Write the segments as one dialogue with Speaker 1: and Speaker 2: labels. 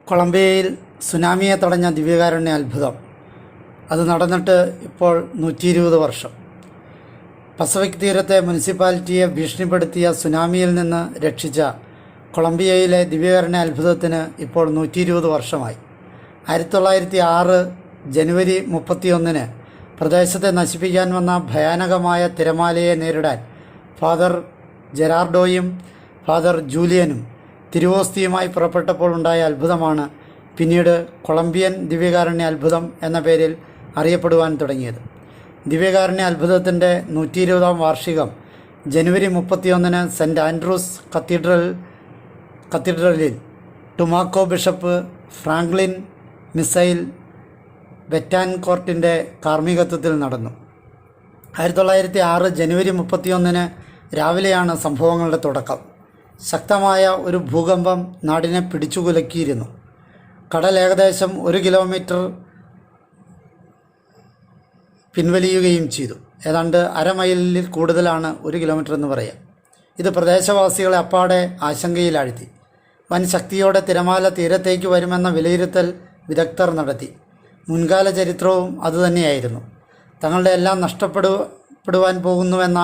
Speaker 1: കൊളംബിയയിൽ സുനാമിയെ തടഞ്ഞ ദിവ്യകാരുണ്യ അത്ഭുതം. അത് നടന്നിട്ട് ഇപ്പോൾ 120 വർഷം. പസഫിക് തീരത്തെ മുനിസിപ്പാലിറ്റിയെ ഭീഷണിപ്പെടുത്തിയ സുനാമിയിൽ നിന്ന് രക്ഷിച്ച കൊളംബിയയിലെ ദിവ്യകാരുണ്യ അത്ഭുതത്തിന് ഇപ്പോൾ 120 വർഷമായി. 1906 ജനുവരി 31 പ്രദേശത്തെ നശിപ്പിക്കാൻ വന്ന ഭയാനകമായ തിരമാലയെ നേരിടാൻ ഫാദർ ജെറാർഡോയും ഫാദർ ജൂലിയനും തിരുവോസ്തിയുമായി പുറപ്പെട്ടപ്പോൾ ഉണ്ടായ അത്ഭുതമാണ് പിന്നീട് കൊളംബിയൻ ദിവ്യകാരുണ്യ അത്ഭുതം എന്ന പേരിൽ അറിയപ്പെടുവാൻ തുടങ്ങിയത്. ദിവ്യകാരുണ്യ അത്ഭുതത്തിൻ്റെ 120ാം വാർഷികം ജനുവരി 31 സെൻറ്റ് ആൻഡ്രൂസ് കത്തീഡ്രലിൽ ടുമാക്കോ ബിഷപ്പ് ഫ്രാങ്ക്ലിൻ മിസൈൽ ബെറ്റാൻകോർട്ടിൻ്റെ കാർമ്മികത്വത്തിൽ നടന്നു. 1906 ജനുവരി 31 രാവിലെയാണ് സംഭവങ്ങളുടെ തുടക്കം. ശക്തമായ ഒരു ഭൂകമ്പം നാടിനെ പിടിച്ചുകുലുക്കിയിരുന്നു. കടൽ ഏകദേശം 1 കിലോമീറ്റർ പിൻവലിയുകയും ചെയ്തു. ഏതാണ്ട് അരമൈലിൽ കൂടുതലാണ് 1 കിലോമീറ്റർ എന്ന് പറയാം. ഇത് പ്രദേശവാസികളെ അപ്പാടെ ആശങ്കയിലാഴ്ത്തി. വൻ ശക്തിയോടെ തിരമാല തീരത്തേക്ക് വരുമെന്ന വിലയിരുത്തൽ വിദഗ്ധർ നടത്തി. മുൻകാല ചരിത്രവും അതുതന്നെയായിരുന്നു. തങ്ങളുടെ എല്ലാം നഷ്ടപ്പെടുവാൻ പോകുന്നുവെന്ന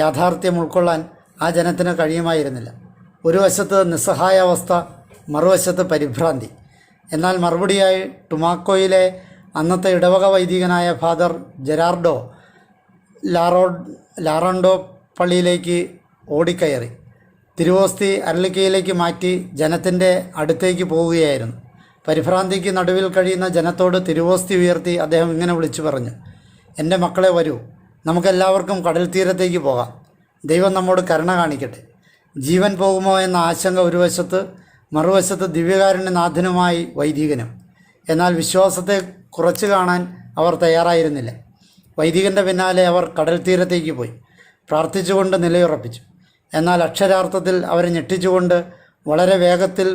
Speaker 1: യാഥാർത്ഥ്യം ഉൾക്കൊള്ളാൻ ആ ജനത്തിന് കഴിയുമായിരുന്നില്ല. ഒരു വശത്ത് നിസ്സഹായാവസ്ഥ, മറുവശത്ത് പരിഭ്രാന്തി. എന്നാൽ മറുപടിയായി ടുമാക്കോയിലെ അന്നത്തെ ഇടവക വൈദികനായ ഫാദർ ജെറാർഡോ ലാറോണ്ടോ പള്ളിയിലേക്ക് ഓടിക്കയറി തിരുവോസ്തി അരളിക്കയിലേക്ക് മാറ്റി ജനത്തിൻ്റെ അടുത്തേക്ക് പോവുകയായിരുന്നു. പരിഭ്രാന്തിക്ക് നടുവിൽ കഴിയുന്ന ജനത്തോട് തിരുവോസ്തി ഉയർത്തി അദ്ദേഹം ഇങ്ങനെ വിളിച്ചു പറഞ്ഞു: എൻ്റെ മക്കളെ, വരൂ, നമുക്കെല്ലാവർക്കും കടൽ തീരത്തേക്ക് പോകാം. ദൈവം നമ്മോട് കരുണ കാണിക്കട്ടെ. ജീവൻ പോകുമോ എന്ന ആശങ്ക ഒരു വശത്ത്, മറുവശത്ത് ദിവ്യകാരുണ്യനാഥനുമായി വൈദികനും. എന്നാൽ വിശ്വാസത്തെ കുറച്ചു കാണാൻ അവർ തയ്യാറായിരുന്നില്ല. വൈദികൻ്റെ പിന്നാലെ അവർ കടൽ തീരത്തേക്ക് പോയി പ്രാർത്ഥിച്ചുകൊണ്ട് നിലയുറപ്പിച്ചു. എന്നാൽ അക്ഷരാർത്ഥത്തിൽ അവരെ ഞെട്ടിച്ചുകൊണ്ട് വളരെ വേഗത്തിൽ,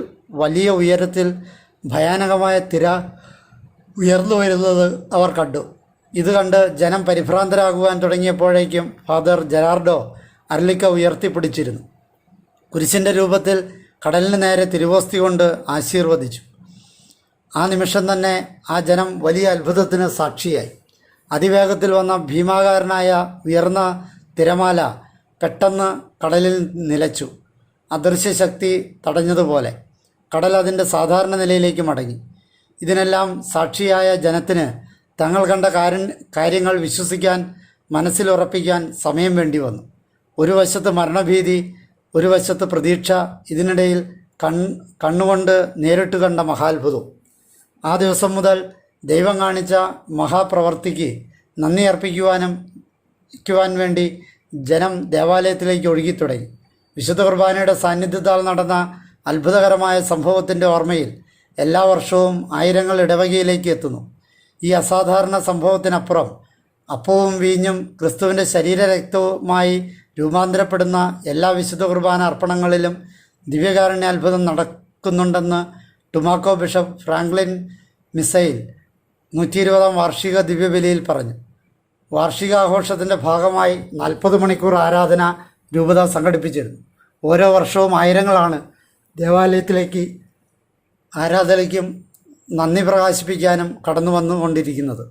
Speaker 1: വലിയ ഉയരത്തിൽ ഭയാനകമായ തിര ഉയർന്നു വരുന്നത് അവർ കണ്ടു. ഇത് കണ്ട് ജനം പരിഭ്രാന്തരാകുവാൻ തുടങ്ങിയപ്പോഴേക്കും ഫാദർ ജെറാർഡോ അരളിക്ക ഉയർത്തിപ്പിടിച്ചിരുന്നു. കുരിശിൻ്റെ രൂപത്തിൽ കടലിന് നേരെ തിരുവോസ്തി കൊണ്ട് ആശീർവദിച്ചു. ആ നിമിഷം തന്നെ ആ ജനം വലിയ അത്ഭുതത്തിന് സാക്ഷിയായി. അതിവേഗത്തിൽ വന്ന ഭീമാകാരനായ ഉയർന്ന തിരമാല പെട്ടെന്ന് കടലിൽ നിലച്ചു. അദൃശ്യശക്തി തടഞ്ഞതുപോലെ കടൽ അതിൻ്റെ സാധാരണ നിലയിലേക്ക് മടങ്ങി. ഇതിനെല്ലാം സാക്ഷിയായ ജനത്തിന് തങ്ങൾ കണ്ട കാര്യങ്ങൾ വിശ്വസിക്കാൻ, മനസ്സിലുറപ്പിക്കാൻ സമയം വേണ്ടി വന്നു. ഒരു വശത്ത് മരണഭീതി, ഒരു വശത്ത് പ്രതീക്ഷ, ഇതിനിടയിൽ കണ്ണുകൊണ്ട് നേരിട്ട് കണ്ട മഹാത്ഭുതം. ആ ദിവസം മുതൽ ദൈവം കാണിച്ച മഹാപ്രവർത്തിക്ക് നന്ദി അർപ്പിക്കുവാൻ വേണ്ടി ജനം ദേവാലയത്തിലേക്ക് ഒഴുകിത്തുടങ്ങി. വിശുദ്ധ കുർബാനയുടെ സാന്നിധ്യത്താൽ നടന്ന അത്ഭുതകരമായ സംഭവത്തിൻ്റെ ഓർമ്മയിൽ എല്ലാ വർഷവും ആയിരങ്ങൾ ഇടവകയിലേക്ക് എത്തുന്നു. ഈ അസാധാരണ സംഭവത്തിനപ്പുറം അപ്പവും വീഞ്ഞും ക്രിസ്തുവിൻ്റെ ശരീരരക്തവുമായി രൂപാന്തരപ്പെടുന്ന എല്ലാ വിശുദ്ധ കുർബാന അർപ്പണങ്ങളിലും ദിവ്യകാരുണ്യ അത്ഭുതം നടക്കുന്നുണ്ടെന്ന് ടുമാക്കോ ബിഷപ്പ് ഫ്രാങ്ക്ലിൻ മിസൈൽ 120ാം വാർഷിക ദിവ്യബലിയിൽ പറഞ്ഞു. വാർഷികാഘോഷത്തിൻ്റെ ഭാഗമായി 40 മണിക്കൂർ ആരാധന രൂപത സംഘടിപ്പിച്ചിരുന്നു. ഓരോ വർഷവും ആയിരങ്ങളാണ് ദേവാലയത്തിലേക്ക് ആരാധനയ്ക്കും നന്ദി പ്രകാശിപ്പിക്കാനും കടന്നു വന്നുകൊണ്ടിരിക്കുന്നത്.